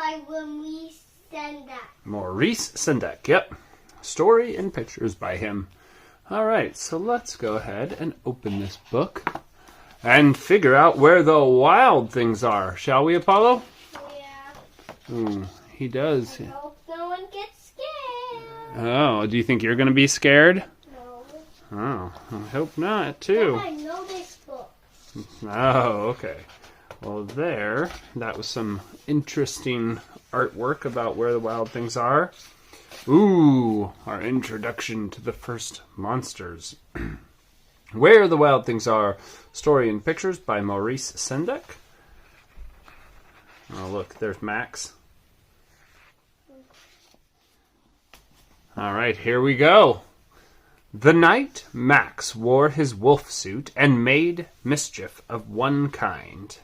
by Maurice Sendak. Maurice Sendak, yep. Story and pictures by him. All right, so let's go ahead and open this book and figure out where the wild things are. Shall we, Apollo? Yeah. He does. I hope no one gets scared. Oh, do you think you're going to be scared? No. Oh, I hope not, too. I know this book. Oh, okay. Well, that was some interesting artwork about where the wild things are. Ooh, our introduction to the first monsters. Where the Wild Things Are, Story and Pictures by Maurice Sendak. Oh, look, there's Max. All right, here we go. The night Max wore his wolf suit and made mischief of one kind.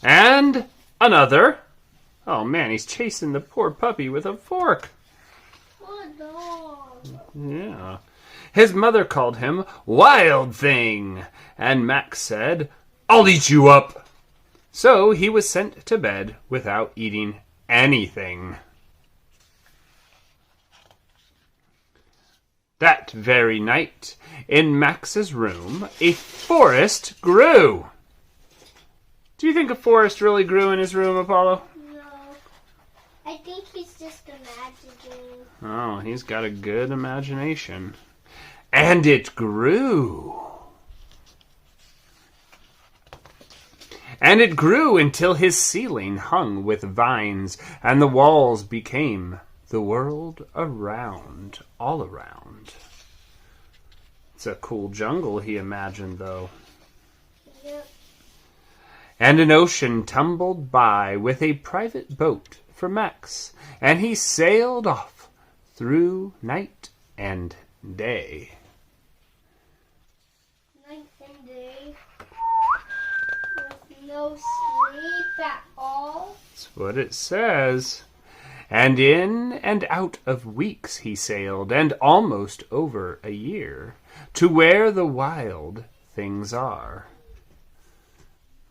And another. Oh man, he's chasing the poor puppy with a fork. Oh, dog. Yeah. His mother called him Wild Thing, and Max said, "I'll eat you up." So he was sent to bed without eating anything. That very night, in Max's room, a forest grew. Do you think a forest really grew in his room, Apollo? No. I think he's just imagining. Oh, he's got a good imagination. And it grew. And it grew until his ceiling hung with vines, and the walls became the world around, all around. It's a cool jungle he imagined, though. Yep. And an ocean tumbled by with a private boat for Max, and he sailed off through night and day. Night and day. With no sleep at all. That's what it says. And in and out of weeks he sailed, and almost over a year, to where the wild things are.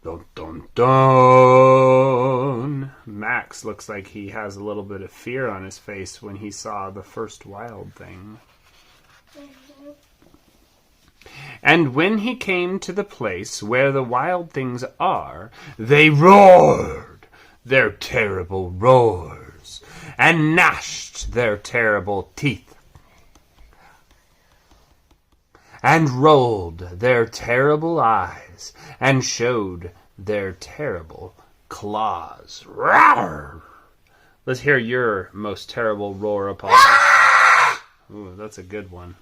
Dun, dun, dun. Max looks like he has a little bit of fear on his face when he saw the first wild thing. Mm-hmm. And when he came to the place where the wild things are, they roared their terrible roars, and gnashed their terrible teeth, and rolled their terrible eyes, and showed their terrible claws. Roar! Let's hear your most terrible roar, Apollo. Ooh, that's a good one.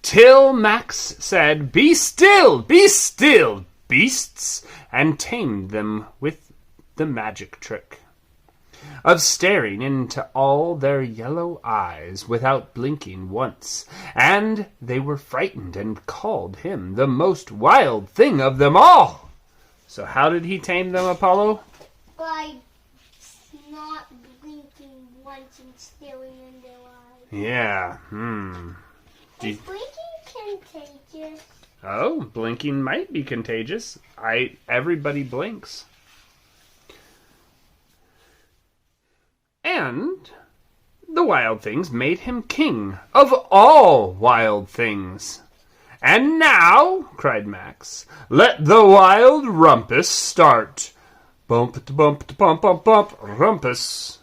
Till Max said, be still, beasts, and tamed them with the magic trick of staring into all their yellow eyes without blinking once, and they were frightened and called him the most wild thing of them all. So how did he tame them, Apollo? By not blinking once and staring in their eyes. Yeah, Is blinking contagious? Oh, blinking might be contagious. Everybody blinks. And the wild things made him king of all wild things. And now, cried Max, let the wild rumpus start. Bump to bump to bump bump bump rumpus.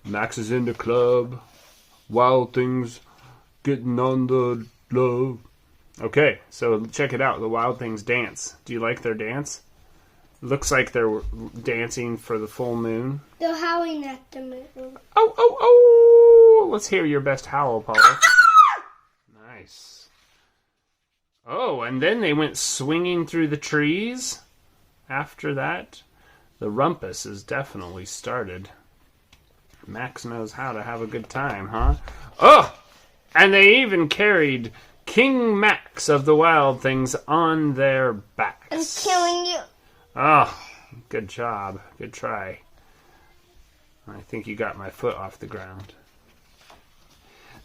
Max is in the club. Wild things getting on the love. Okay, so check it out. The wild things dance. Do you like their dance? Looks like they're dancing for the full moon. They're howling at the moon. Oh, oh, oh! Let's hear your best howl, Apollo. Nice. Oh, and then they went swinging through the trees. After that, the rumpus has definitely started. Max knows how to have a good time, huh? Oh! And they even carried King Max of the Wild Things on their backs. I'm killing you. Oh, good job. Good try. I think you got my foot off the ground.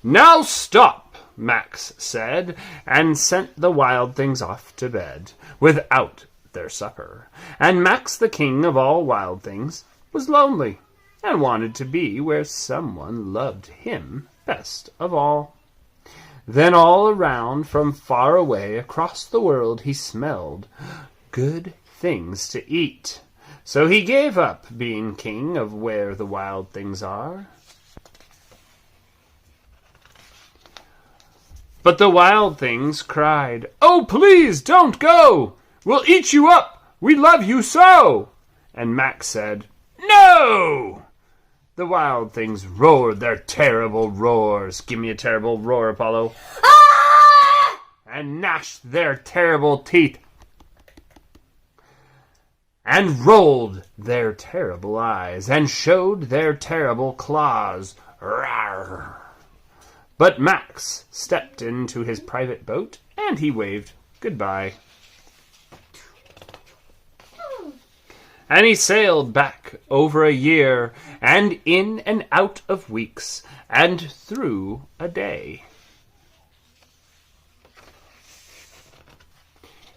Now stop, Max said, and sent the wild things off to bed, without their supper. And Max, the king of all wild things, was lonely and wanted to be where someone loved him best of all. Then all around, from far away across the world, he smelled good things to eat. So he gave up being king of where the wild things are. But the wild things cried, "Oh, please don't go! We'll eat you up! We love you so!" And Max said, "No!" The wild things roared their terrible roars. Give me a terrible roar, Apollo. Ah! And gnashed their terrible teeth. And rolled their terrible eyes. And showed their terrible claws. Rawr. But Max stepped into his private boat, and he waved goodbye. And he sailed back over a year, and in and out of weeks, and through a day.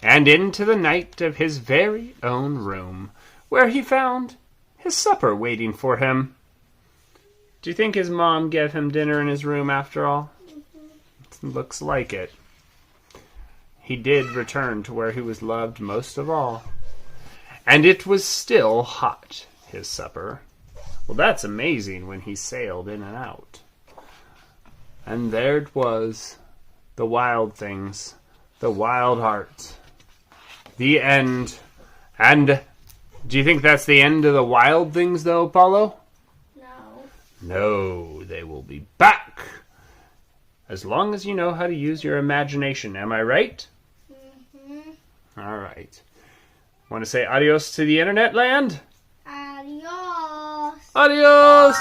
And into the night of his very own room, where he found his supper waiting for him. Do you think his mom gave him dinner in his room after all? Looks like it. He did return to where he was loved most of all. And it was still hot, his supper. Well, that's amazing when he sailed in and out. And there it was, the wild things, the wild heart. The end. And do you think that's the end of the wild things, though, Apollo? No. No, they will be back. As long as you know how to use your imagination, am I right? Mm-hmm. All right. Want to say adios to the internet land? Adios. Adios!